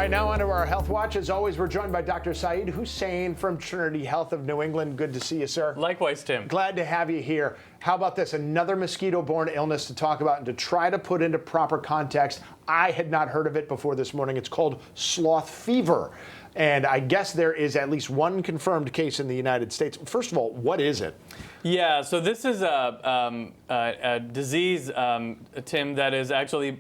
right, now onto our Health Watch. As always, we're joined by Dr. Syed Hussain from Trinity Health of New England. Good to see you, sir. Likewise, Tim. Glad to have you here. How about this? Another mosquito-borne illness to talk about and to try to put into proper context. I had not heard of it before this morning. It's called sloth fever. And I guess there is at least one confirmed case in the United States. First of all, what is it? Yeah, so this is a disease, Tim, that is actually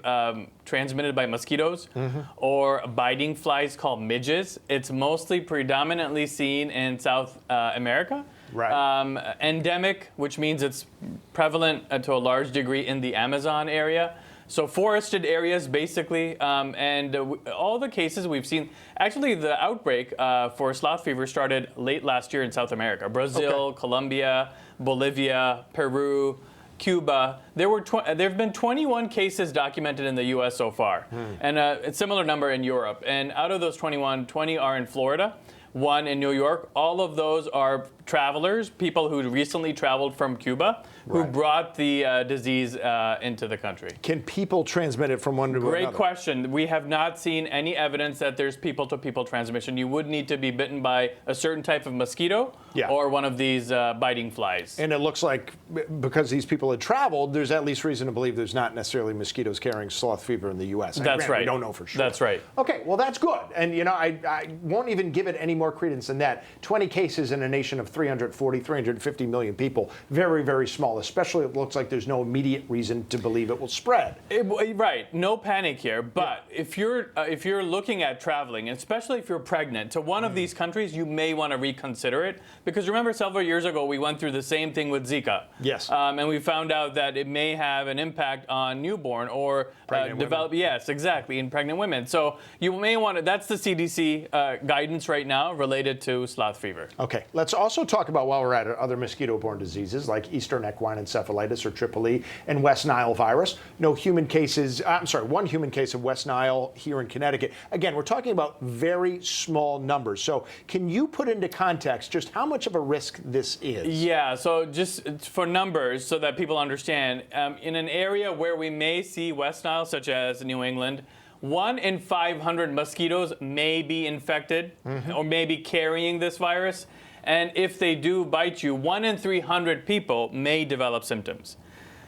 transmitted by mosquitoes or biting flies called midges. It's mostly predominantly seen in South America. Right. Endemic, which means it's prevalent to a large degree in the Amazon area. So forested areas, basically, and all the cases we've seen, actually the outbreak for sloth fever started late last year in South America. Brazil, Colombia, Bolivia, Peru, Cuba. There have been 21 cases documented in the U.S. so far, and a similar number in Europe. And out of those 21, 20 are in Florida, 1 in New York. All of those are travelers, people who recently traveled from Cuba, who brought the disease into the country. Can people transmit it from one to another? Great question. We have not seen any evidence that there's people-to-people transmission. You would need to be bitten by a certain type of mosquito or one of these biting flies. And it looks like because these people had traveled, there's at least reason to believe there's not necessarily mosquitoes carrying sloth fever in the U.S. That's right. We don't know for sure. That's right. Okay, well, that's good. And, you know, I won't even give it any more credence than that. 20 cases in a nation of 350 million people. Very, very small, especially it looks like there's no immediate reason to believe it will spread. Right. No panic here. But if you're looking at traveling, especially if you're pregnant, to one of these countries, you may want to reconsider it. Because remember, several years ago, we went through the same thing with Zika. Yes. And we found out that it may have an impact on newborn or develop. Yes, exactly, in pregnant women. So you may want to, that's the CDC guidance right now related to sloth fever. Okay. Let's also talk about, while we're at it, other mosquito-borne diseases like Eastern equine encephalitis or Triple E and West Nile virus. No human cases, one human case of West Nile here in Connecticut. Again, we're talking about very small numbers. So can you put into context just how much of a risk this is? Yeah, so just for numbers so that people understand, in an area where we may see West Nile, such as New England, 1 in 500 mosquitoes may be infected or may be carrying this virus. And if they do bite you, 1 in 300 people may develop symptoms.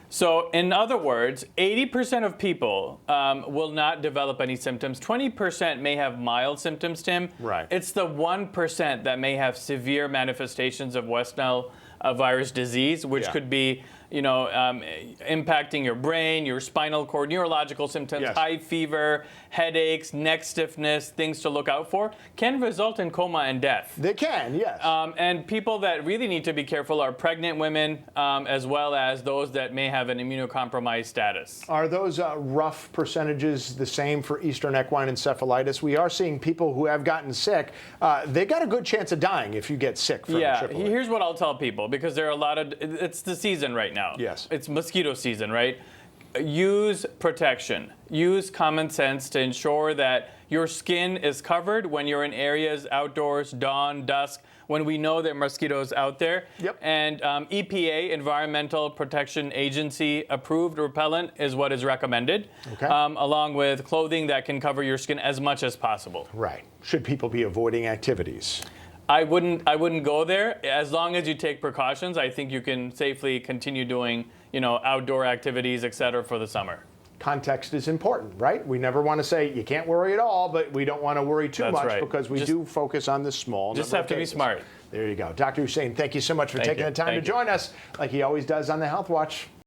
So in other words, 80% of people will not develop any symptoms. 20% may have mild symptoms, Tim. Right. It's the 1% that may have severe manifestations of West Nile virus disease, which could be, impacting your brain, your spinal cord, neurological symptoms, high fever, headaches, neck stiffness, things to look out for, can result in coma and death. They can, yes. And people that really need to be careful are pregnant women, as well as those that may have an immunocompromised status. Are those rough percentages the same for Eastern equine encephalitis? We are seeing people who have gotten sick. They got a good chance of dying if you get sick from Triple E. Here's what I'll tell people, because there are a lot of, it's the season right now. Yes. It's mosquito season, right? Use protection. Use common sense to ensure that your skin is covered when you're in areas outdoors, dawn, dusk, when we know there are mosquitoes out there. Yep. And EPA, Environmental Protection Agency approved repellent is what is recommended, along with clothing that can cover your skin as much as possible. Right. Should people be avoiding activities? I wouldn't go there. As long as you take precautions, I think you can safely continue doing, outdoor activities, et cetera, for the summer. Context is important, right? We never want to say you can't worry at all, but we don't want to worry too much because we do focus on the small. Just have to be smart. There you go. Dr. Hussain, thank you so much for taking the time to join us, like he always does on the Health Watch.